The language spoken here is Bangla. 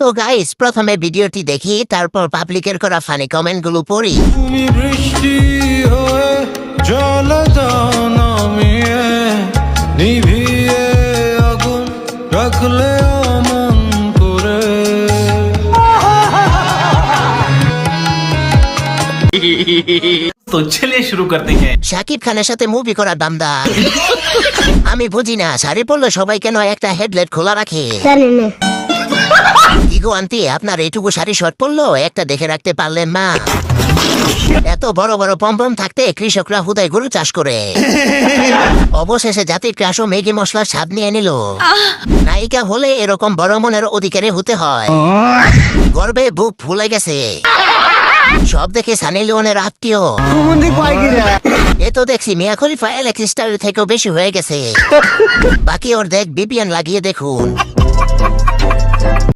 তো গাইস প্রথমে ভিডিওটি দেখি, তারপর পাবলিকের করা ফানি কমেন্ট গুলো পড়ি। তুমি বৃষ্টি হয়ে জল দাও নামিয়ে, নিভিয়ে আগুন রাখলে অমন করে। तो चलिए शुरू करते हैं। শাকিব খানের সাথে মুভি করার দামদা। আমি বুঝি না শাড়ি পরলে সবাই কেন একটা হেডলাইট খোলা রাখে। ইগো আন্টি, আপনার এইটুকু শাড়ি শর্ট পরলো একটা দেখে রাখতে পারলেন না? এত বড় বড় পম্পম থাকতে কৃষকরা হুদায় গরু চাষ করে। অবশেষে জাতির ক্রাশও ম্যাগি মশলার স্বাদ নিয়ে নিল। নায়িকা হলে এরকম বড় মনের অধিকারী হতে হয়। গর্বে বুক ফুলে গেছে। সব দেখে সানি লিওনের আত্মীয়। এ তো দেখছি মিয়া খলিফা অ্যালেক্স স্টারের থেকেও বেশি হয়ে গেছে। বাকি ওর দেখ বিপিএন লাগিয়ে দেখুন।